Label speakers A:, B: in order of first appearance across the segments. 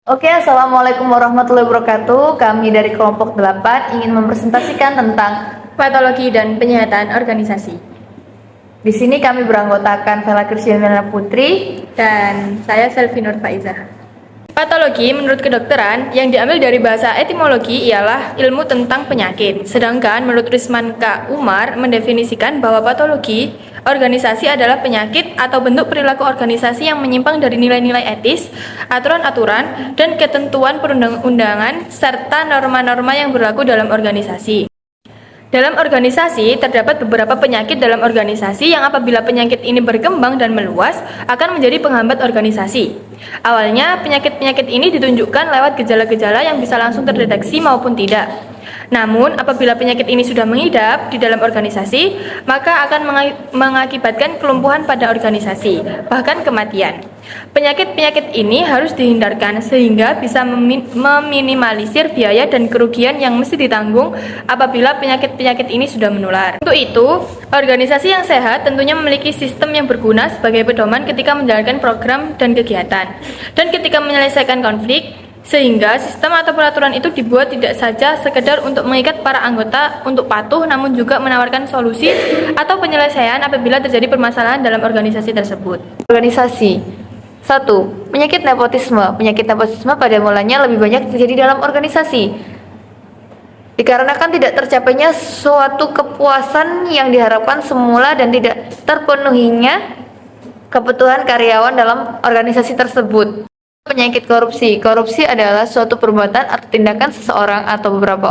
A: Oke, Assalamualaikum warahmatullahi wabarakatuh. Kami dari kelompok 8 ingin mempresentasikan tentang
B: Patologi dan penyihatan organisasi.
A: di sini kami beranggotakan Vela Kristiana Putri
B: Dan saya Selvi Nur Faizah. Patologi menurut kedokteran yang diambil dari bahasa etimologi ialah ilmu tentang penyakit. Sedangkan menurut Risman K. Umar mendefinisikan bahwa patologi organisasi adalah penyakit atau bentuk perilaku organisasi yang menyimpang dari nilai-nilai etis, aturan-aturan, dan ketentuan perundang-undangan serta norma-norma yang berlaku dalam organisasi. Dalam organisasi, terdapat beberapa penyakit dalam organisasi yang apabila penyakit ini berkembang dan meluas, akan menjadi penghambat organisasi. Awalnya, penyakit-penyakit ini ditunjukkan lewat gejala-gejala yang bisa langsung terdeteksi maupun tidak. Namun, apabila penyakit ini sudah mengidap di dalam organisasi, maka akan mengakibatkan kelumpuhan pada organisasi, bahkan kematian. Penyakit-penyakit ini harus dihindarkan sehingga bisa meminimalisir biaya dan kerugian yang mesti ditanggung apabila penyakit-penyakit ini sudah menular. Untuk itu, organisasi yang sehat tentunya memiliki sistem yang berguna sebagai pedoman ketika menjalankan program dan kegiatan, dan ketika menyelesaikan konflik, sehingga sistem atau peraturan itu dibuat tidak saja sekedar untuk mengikat para anggota untuk patuh, namun juga menawarkan solusi atau penyelesaian apabila terjadi permasalahan dalam organisasi tersebut.
A: organisasi. 1. Penyakit nepotisme. Penyakit nepotisme pada mulanya lebih banyak terjadi dalam organisasi. Dikarenakan tidak tercapainya suatu kepuasan yang diharapkan semula dan tidak terpenuhinya kebutuhan karyawan dalam organisasi tersebut. Penyakit korupsi. Korupsi adalah suatu perbuatan atau tindakan seseorang atau beberapa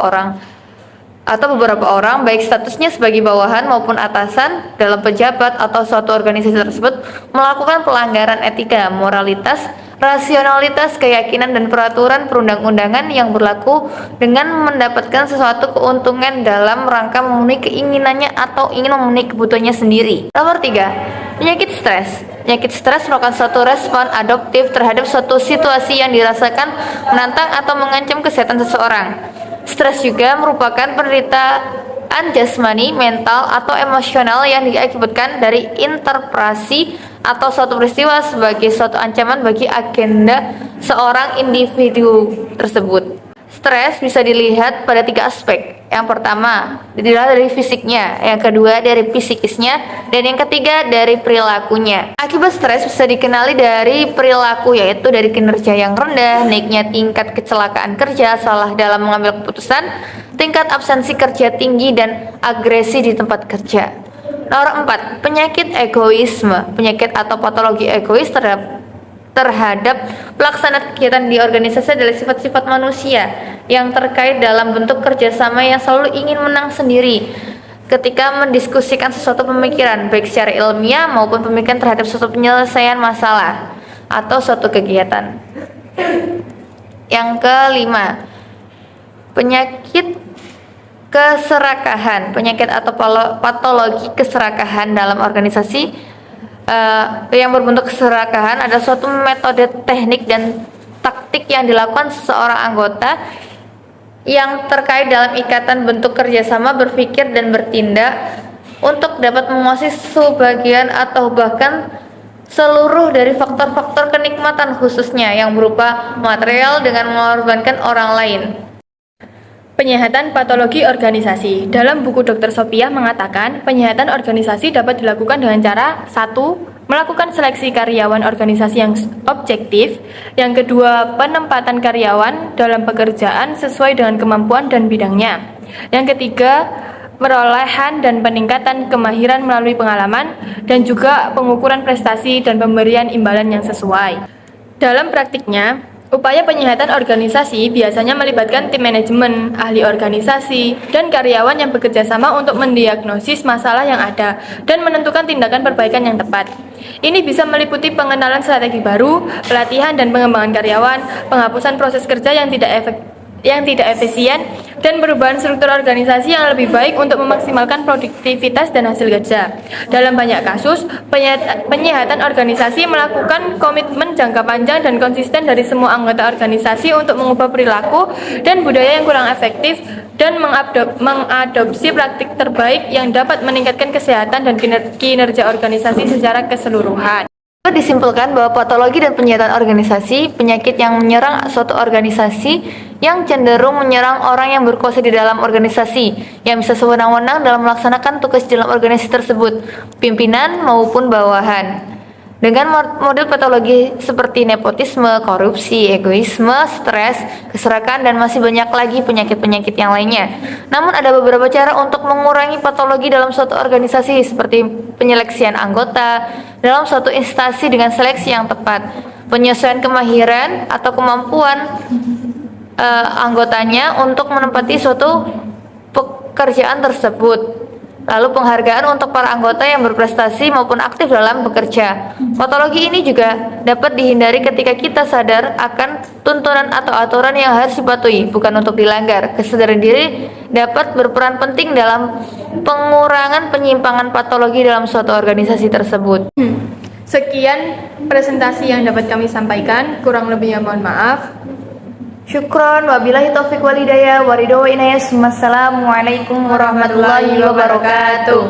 A: orang baik statusnya sebagai bawahan maupun atasan dalam pejabat atau suatu organisasi tersebut melakukan pelanggaran etika, moralitas, rasionalitas, keyakinan dan peraturan perundang-undangan yang berlaku dengan mendapatkan sesuatu keuntungan dalam rangka memenuhi keinginannya atau ingin memenuhi kebutuhannya sendiri. Nomor 3. Penyakit stres. Penyakit stres merupakan suatu respon adaptif terhadap suatu situasi yang dirasakan menantang atau mengancam kesehatan seseorang. Stres juga merupakan penderitaan jasmani, mental, atau emosional yang diakibatkan dari interpretasi atau suatu peristiwa sebagai suatu ancaman bagi agenda seorang individu tersebut. Stres bisa dilihat pada 3 aspek. Yang pertama, dilihat dari fisiknya, yang kedua dari psikisnya, dan yang ketiga dari perilakunya. Akibat stres bisa dikenali dari perilaku, yaitu dari kinerja yang rendah, naiknya tingkat kecelakaan kerja, salah dalam mengambil keputusan, tingkat absensi kerja tinggi, dan agresi di tempat kerja. Nomor 4, penyakit egoisme. Penyakit atau patologi egois terhadap pelaksanaan kegiatan di organisasi adalah sifat-sifat manusia yang terkait dalam bentuk kerjasama yang selalu ingin menang sendiri ketika mendiskusikan sesuatu pemikiran, baik secara ilmiah maupun pemikiran terhadap suatu penyelesaian masalah atau suatu kegiatan. Yang kelima, penyakit keserakahan. Penyakit atau patologi keserakahan dalam organisasi yang berbentuk keserakahan adalah suatu metode, teknik, dan taktik yang dilakukan seseorang anggota yang terkait dalam ikatan bentuk kerjasama, berpikir, dan bertindak untuk dapat menguasai sebagian atau bahkan seluruh dari faktor-faktor kenikmatan khususnya yang berupa material dengan mengorbankan orang lain.
B: Penyihatan patologi organisasi. Dalam buku Dr. Sopiah mengatakan, penyihatan organisasi dapat dilakukan dengan cara 1. Melakukan seleksi karyawan organisasi yang objektif. Yang kedua, penempatan karyawan dalam pekerjaan sesuai dengan kemampuan dan bidangnya. Yang ketiga, perolehan dan peningkatan kemahiran melalui pengalaman, dan juga pengukuran prestasi dan pemberian imbalan yang sesuai. Dalam praktiknya, upaya penyihatan organisasi biasanya melibatkan tim manajemen, ahli organisasi, dan karyawan yang bekerja sama untuk mendiagnosis masalah yang ada dan menentukan tindakan perbaikan yang tepat. Ini bisa meliputi pengenalan strategi baru, pelatihan dan pengembangan karyawan, penghapusan proses kerja yang tidak efisien, dan perubahan struktur organisasi yang lebih baik untuk memaksimalkan produktivitas dan hasil kerja. Dalam banyak kasus, penyihatan organisasi melakukan komitmen jangka panjang dan konsisten dari semua anggota organisasi untuk mengubah perilaku dan budaya yang kurang efektif dan mengadopsi praktik terbaik yang dapat meningkatkan kesehatan dan kinerja organisasi secara keseluruhan.
A: Disimpulkan bahwa patologi dan penjataan organisasi, penyakit yang menyerang suatu organisasi yang cenderung menyerang orang yang berkuasa di dalam organisasi, yang bisa sewenang-wenang dalam melaksanakan tugas dalam organisasi tersebut, pimpinan maupun bawahan. Dengan model patologi seperti nepotisme, korupsi, egoisme, stres, keserakahan, dan masih banyak lagi penyakit-penyakit yang lainnya. Namun ada beberapa cara untuk mengurangi patologi dalam suatu organisasi seperti penyeleksian anggota dalam suatu instansi dengan seleksi yang tepat, penyesuaian kemahiran atau kemampuan anggotanya untuk menempati suatu pekerjaan tersebut. Lalu penghargaan untuk para anggota yang berprestasi maupun aktif dalam bekerja. Patologi ini juga dapat dihindari ketika kita sadar akan tuntunan atau aturan yang harus dipatuhi, bukan untuk dilanggar. Kesadaran diri dapat berperan penting dalam pengurangan penyimpangan patologi dalam suatu organisasi tersebut.
B: Sekian presentasi yang dapat kami sampaikan, kurang lebihnya mohon maaf.
A: Syukron, wabillahi taufiq walhidayah, waridho wa inayah. Assalamualaikum warahmatullahi wabarakatuh.